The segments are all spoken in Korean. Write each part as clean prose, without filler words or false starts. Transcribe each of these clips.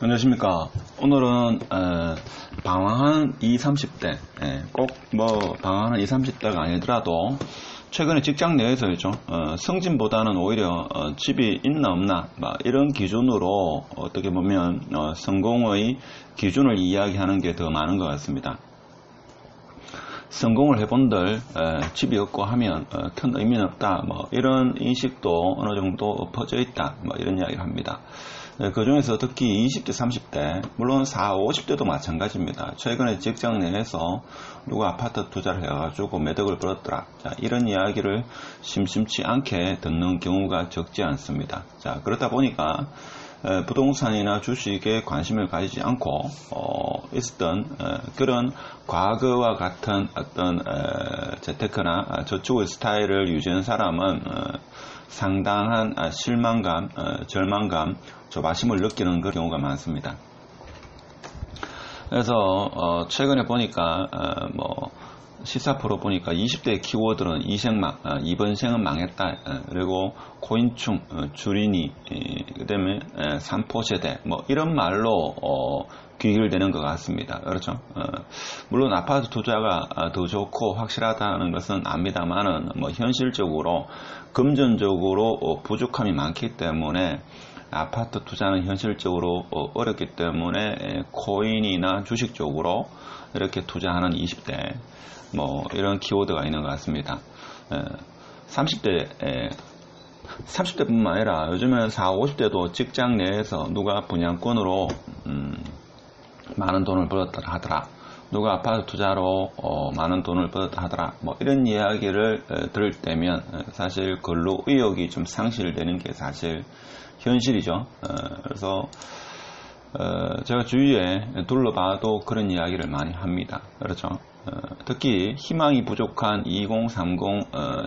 안녕하십니까. 오늘은 방황한 20, 30대 꼭 뭐 방황한 20, 30대가 아니더라도 최근에 직장 내에서죠. 승진보다는 오히려 집이 있나 없나 이런 기준으로 어떻게 보면 성공의 기준을 이야기하는 게 더 많은 것 같습니다. 성공을 해본들 집이 없고 하면 큰 의미는 없다, 이런 인식도 어느 정도 퍼져 있다, 이런 이야기를 합니다. 그 중에서 특히 20대, 30대, 물론 40, 50대도 마찬가지입니다. 최근에 직장 내에서 누가 아파트 투자를 해가지고 매덕을 벌었더라, 이런 이야기를 심심치 않게 듣는 경우가 적지 않습니다. 그렇다 보니까 부동산이나 주식에 관심을 가지지 않고 있었던 그런 과거와 같은 어떤 재테크나 저축의 스타일을 유지하는 사람은 상당한 실망감, 절망감, 조바심을 느끼는 그런 경우가 많습니다. 그래서 최근에 보니까 시사 프로 보니까 20대의 키워드는 이생망, 이번 생은 망했다, 그리고 코인충, 주린이, 그 다음에 삼포세대, 이런 말로 귀결되는 것 같습니다. 그렇죠? 물론 아파트 투자가 더 좋고 확실하다는 것은 압니다만은, 현실적으로, 금전적으로 부족함이 많기 때문에, 아파트 투자는 현실적으로 어렵기 때문에, 코인이나 주식 쪽으로 이렇게 투자하는 20대, 이런 키워드가 있는 것 같습니다. 30대뿐만 아니라 요즘은 40, 50대도 직장 내에서 누가 분양권으로 많은 돈을 벌었다 하더라, 누가 아파트 투자로 많은 돈을 벌었다 하더라, 이런 이야기를 들을 때면 사실 근로 의욕이 좀 상실되는 게 사실 현실이죠. 그래서 제가 주위에 둘러봐도 그런 이야기를 많이 합니다. 그렇죠? 특히 희망이 부족한 2030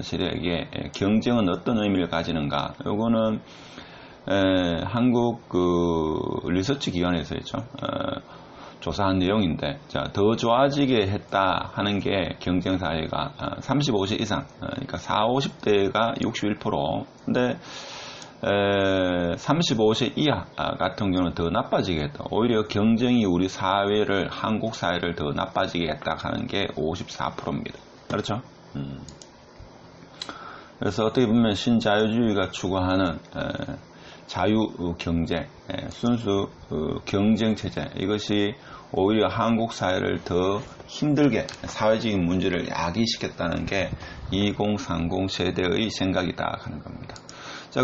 세대에게 경쟁은 어떤 의미를 가지는가? 요거는 한국 리서치 기관에서 있죠. 조사한 내용인데, 더 좋아지게 했다 하는 게 경쟁 사회가 35세 이상, 그러니까 40, 50대가 61%, 근데 35세 이하 같은 경우는 더 나빠지게 했다. 오히려 경쟁이 우리 사회를, 한국 사회를 더 나빠지게 했다 하는 게 54%입니다. 그렇죠? 그래서 어떻게 보면 신자유주의가 추구하는 자유경제, 순수 경쟁체제, 이것이 오히려 한국 사회를 더 힘들게 사회적인 문제를 야기시켰다는 게 2030 세대의 생각이다 하는 겁니다.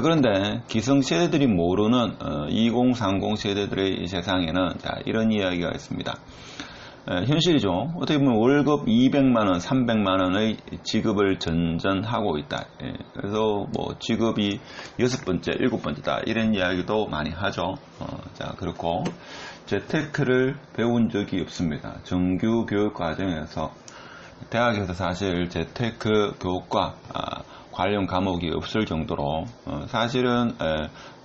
그런데 기성세대들이 모르는 2030 세대들의 세상에는 이런 이야기가 있습니다. 현실이죠. 어떻게 보면 월급 200만원, 300만원의 지급을 전전하고 있다. 그래서 지급이 6번째, 7번째다, 이런 이야기도 많이 하죠. 그렇고 재테크를 배운 적이 없습니다. 정규 교육 과정에서, 대학에서 사실 재테크 교육과 관련 과목이 없을 정도로 사실은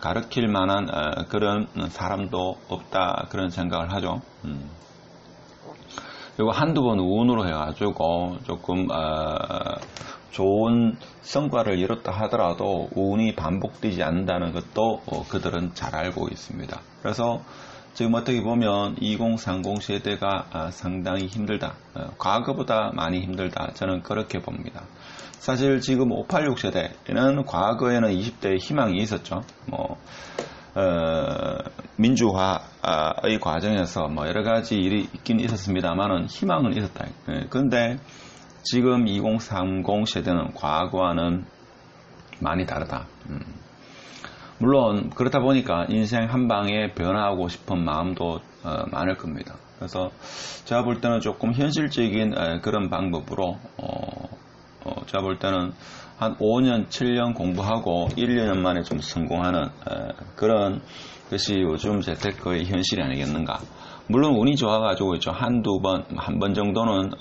가르칠 만한 그런 사람도 없다, 그런 생각을 하죠. 그리고 한두 번 운으로 해가지고 조금 좋은 성과를 이뤘다 하더라도 운이 반복되지 않는다는 것도 그들은 잘 알고 있습니다. 그래서 지금 어떻게 보면 2030 세대가 상당히 힘들다, 과거보다 많이 힘들다, 저는 그렇게 봅니다. 사실 지금 586 세대는 과거에는 20대의 희망이 있었죠. 민주화의 과정에서 여러 가지 일이 있긴 있었습니다만은 희망은 있었다. 그런데 지금 2030 세대는 과거와는 많이 다르다. 물론 그렇다 보니까 인생 한 방에 변화하고 싶은 마음도 많을 겁니다. 그래서 제가 볼 때는 조금 현실적인 그런 방법으로 제가 볼 때는 한 5년, 7년 공부하고 1, 2년 만에 좀 성공하는 그런 것이 요즘 재테크의 현실이 아니겠는가. 물론 운이 좋아가지고 있죠. 한 번 정도는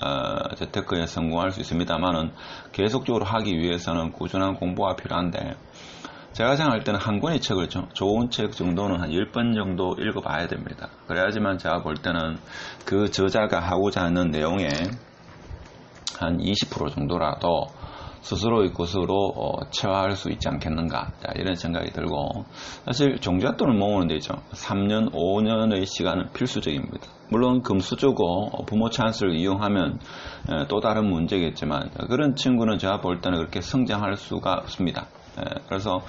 재테크에 성공할 수 있습니다만은 계속적으로 하기 위해서는 꾸준한 공부가 필요한데, 제가 생각할 때는 한 권의 책을, 좋은 책 정도는 한 10번 정도 읽어봐야 됩니다. 그래야지만 제가 볼 때는 그 저자가 하고자 하는 내용의 한 20% 정도라도 스스로의 것으로 체화할 수 있지 않겠는가, 자, 이런 생각이 들고, 사실 종잣돈을 모으는 데 있죠. 3년, 5년의 시간은 필수적입니다. 물론 금수저고 부모 찬스를 이용하면 또 다른 문제겠지만, 그런 친구는 제가 볼 때는 그렇게 성장할 수가 없습니다. 그래서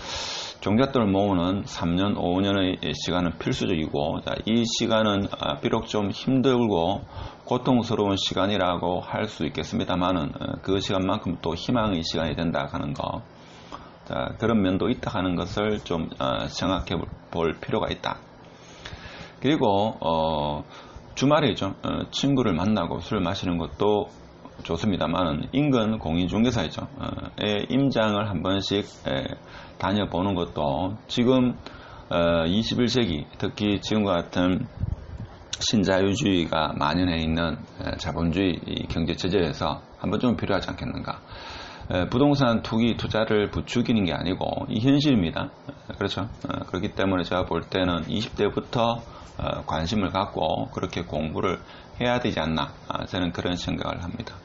종잣돈을 모으는 3년, 5년의 시간은 필수적이고, 자, 이 시간은 비록 좀 힘들고 고통스러운 시간이라고 할 수 있겠습니다만은 그 시간만큼 또 희망의 시간이 된다 하는 거, 자, 그런 면도 있다 하는 것을 좀 생각해 볼 필요가 있다. 그리고 주말이죠. 친구를 만나고 술 마시는 것도 좋습니다만은 인근 공인중개사이죠. 임장을 한 번씩 다녀보는 것도 지금 21세기, 특히 지금과 같은 신자유주의가 만연해 있는 자본주의 경제 체제에서 한번 좀 필요하지 않겠는가. 부동산 투기 투자를 부추기는 게 아니고 이 현실입니다. 그렇죠. 그렇기 때문에 제가 볼 때는 20대부터 관심을 갖고 그렇게 공부를 해야 되지 않나, 저는 그런 생각을 합니다.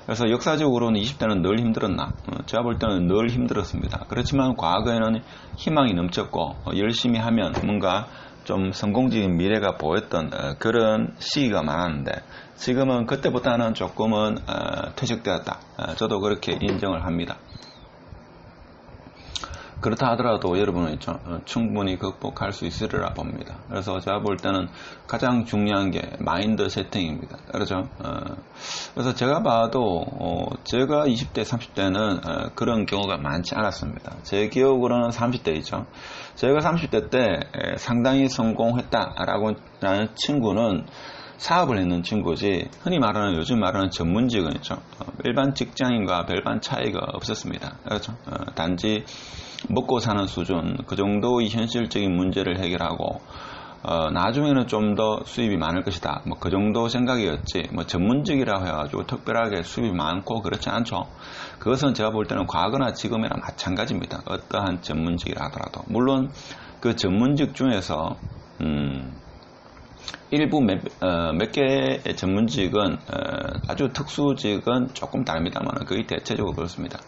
그래서 역사적으로는 20대는 늘 힘들었나? 제가 볼 때는 늘 힘들었습니다. 그렇지만 과거에는 희망이 넘쳤고 열심히 하면 뭔가 좀 성공적인 미래가 보였던 그런 시기가 많았는데, 지금은 그때보다는 조금은 퇴색되었다. 저도 그렇게 인정을 합니다. 그렇다 하더라도 여러분은 충분히 극복할 수 있으리라 봅니다. 그래서 제가 볼 때는 가장 중요한 게 마인드 세팅입니다. 그렇죠? 그래서 제가 봐도 제가 20대, 30대는 그런 경우가 많지 않았습니다. 제 기억으로는 30대이죠. 제가 30대 때 상당히 성공했다라고 하는 친구는 사업을 했는 친구지, 흔히 말하는, 요즘 말하는 전문직은 있죠. 일반 직장인과 별반 차이가 없었습니다. 그렇죠? 단지 먹고 사는 수준, 그 정도의 현실적인 문제를 해결하고 나중에는 좀 더 수입이 많을 것이다, 뭐 그 정도 생각이었지, 뭐 전문직이라고 해가지고 특별하게 수입이 많고 그렇지 않죠. 그것은 제가 볼 때는 과거나 지금이랑 마찬가지입니다. 어떠한 전문직이라 하더라도. 물론 그 전문직 중에서 일부 몇 개의 전문직은 아주 특수직은 조금 다릅니다만 거의 대체적으로 그렇습니다.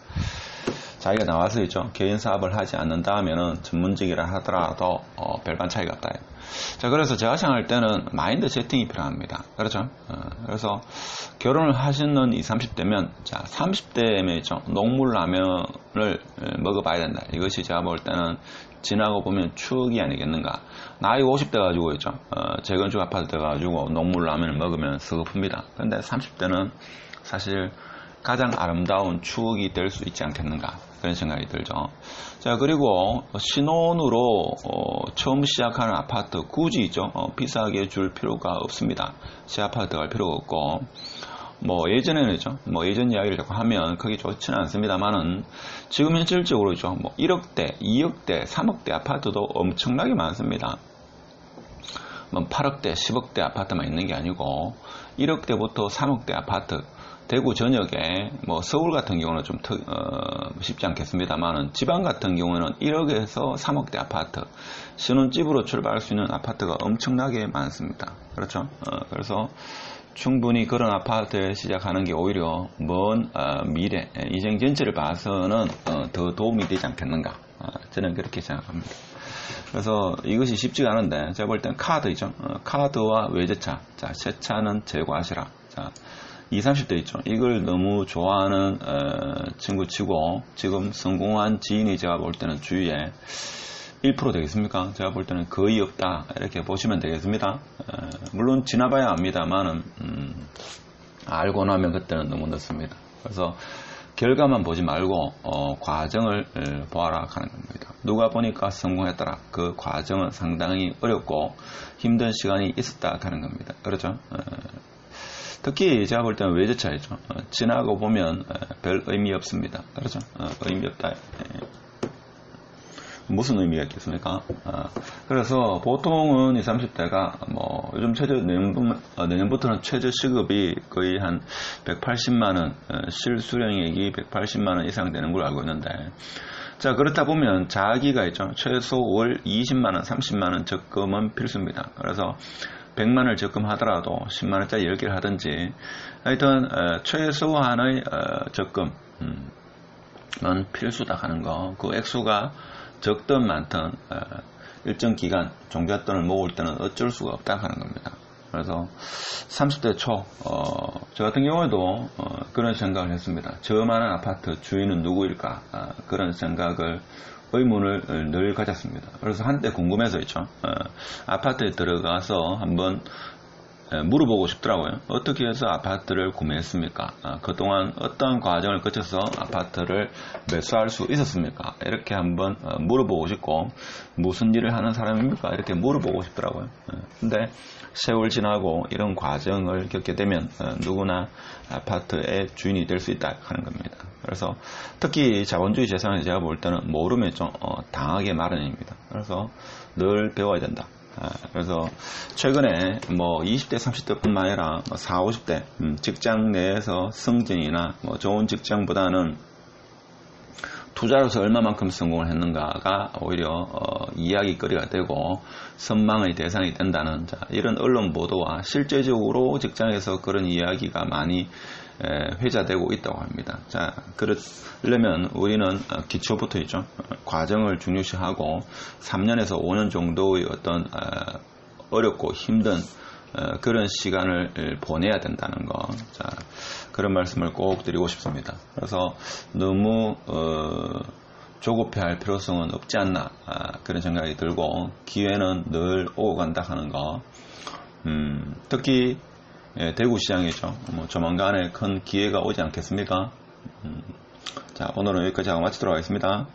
자기가 나와서 개인 사업을 하지 않는다 하면은 전문직이라 하더라도 별반 차이가 없다. 자, 그래서 제가 생각할 때는 마인드 세팅이 필요합니다. 그렇죠? 그래서 결혼을 하시는 20, 30대면, 자, 30대면 녹물라면을 먹어봐야 된다. 이것이 제가 볼 때는 지나고 보면 추억이 아니겠는가. 나이 50대 가지고 재건축 아파트 돼 가지고 녹물라면을 먹으면 서글픕니다. 근데 30대는 사실 가장 아름다운 추억이 될 수 있지 않겠는가, 그런 생각이 들죠. 자, 그리고 신혼으로 처음 시작하는 아파트 굳이 비싸게 줄 필요가 없습니다. 새 아파트 갈 필요가 없고, 뭐 예전에는 예전 이야기를 자꾸 하면 그게 좋지는 않습니다만은 지금 현실적으로 뭐 1억대, 2억대, 3억대 아파트도 엄청나게 많습니다. 뭐 8억대, 10억대 아파트만 있는 게 아니고 1억대부터 3억대 아파트, 대구 전역에 뭐 서울 같은 경우는 좀 쉽지 않겠습니다만은 지방 같은 경우에는 1억에서 3억대 아파트, 신혼집으로 출발할 수 있는 아파트가 엄청나게 많습니다. 그렇죠? 그래서 충분히 그런 아파트에 시작하는 게 오히려 먼 미래, 인생 전체를 봐서는 더 도움이 되지 않겠는가, 저는 그렇게 생각합니다. 그래서 이것이 쉽지가 않은데 제가 볼 때는 카드이죠. 카드와 외제차, 자, 새 차는 제거하시라. 자, 20, 30대 이걸 너무 좋아하는 친구 치고 지금 성공한 지인이 제가 볼 때는 주위에 1% 되겠습니까? 제가 볼 때는 거의 없다, 이렇게 보시면 되겠습니다. 물론 지나봐야 압니다만은 알고 나면 그때는 너무 늦습니다. 그래서 결과만 보지 말고 과정을 보아라 하는 겁니다. 누가 보니까 성공했더라, 그 과정은 상당히 어렵고 힘든 시간이 있었다 하는 겁니다. 그렇죠? 특히 제가 볼 때는 외제차이죠. 지나고 보면 별 의미 없습니다. 그렇죠? 의미 없다. 무슨 의미가 있겠습니까? 그래서 보통은 20, 30대가 뭐 요즘 내년부터는 최저 시급이 거의 한 180만원, 실수령액이 180만원 이상 되는 걸 알고 있는데, 자, 그렇다 보면 자기가 최소 월 20만원, 30만원 적금은 필수입니다. 그래서 100만원을 적금하더라도 10만원짜리 10개를 하든지 하여튼 최소한의 적금, 필수다 하는 거. 그 액수가 적든 많든 일정 기간 종잣돈을 모을 때는 어쩔 수가 없다 하는 겁니다. 그래서 30대 초 저 같은 경우에도 그런 생각을 했습니다. 저 많은 아파트 주인은 누구일까? 그런 생각을 의문을 늘 가졌습니다. 그래서 한때 궁금해서 있죠. 아파트에 들어가서 한번 물어보고 싶더라고요. 어떻게 해서 아파트를 구매했습니까? 그동안 어떤 과정을 거쳐서 아파트를 매수할 수 있었습니까? 이렇게 한번 물어보고 싶고, 무슨 일을 하는 사람입니까? 이렇게 물어보고 싶더라고요. 근데 세월 지나고 이런 과정을 겪게 되면 누구나 아파트의 주인이 될 수 있다 하는 겁니다. 그래서 특히 자본주의 세상에 제가 볼 때는 모르면 좀 당하기 마련입니다. 그래서 늘 배워야 된다. 그래서 최근에 뭐 20대 30대 뿐만 아니라 40, 50대 직장 내에서 승진이나 뭐 좋은 직장보다는 투자로서 얼마만큼 성공을 했는가가 오히려 이야기거리가 되고 선망의 대상이 된다는 이런 언론 보도와 실제적으로 직장에서 그런 이야기가 많이 회자되고 있다고 합니다. 자, 그러려면 우리는 기초부터 있죠. 과정을 중요시하고 3년에서 5년 정도의 어떤 어렵고 힘든 그런 시간을 보내야 된다는 거. 자, 그런 말씀을 꼭 드리고 싶습니다. 그래서 너무 조급해할 필요성은 없지 않나 그런 생각이 들고 기회는 늘 오고 간다 하는 거. 특히 대구 시장이죠. 뭐 조만간에 큰 기회가 오지 않겠습니까? 자, 오늘은 여기까지 하고 마치도록 하겠습니다.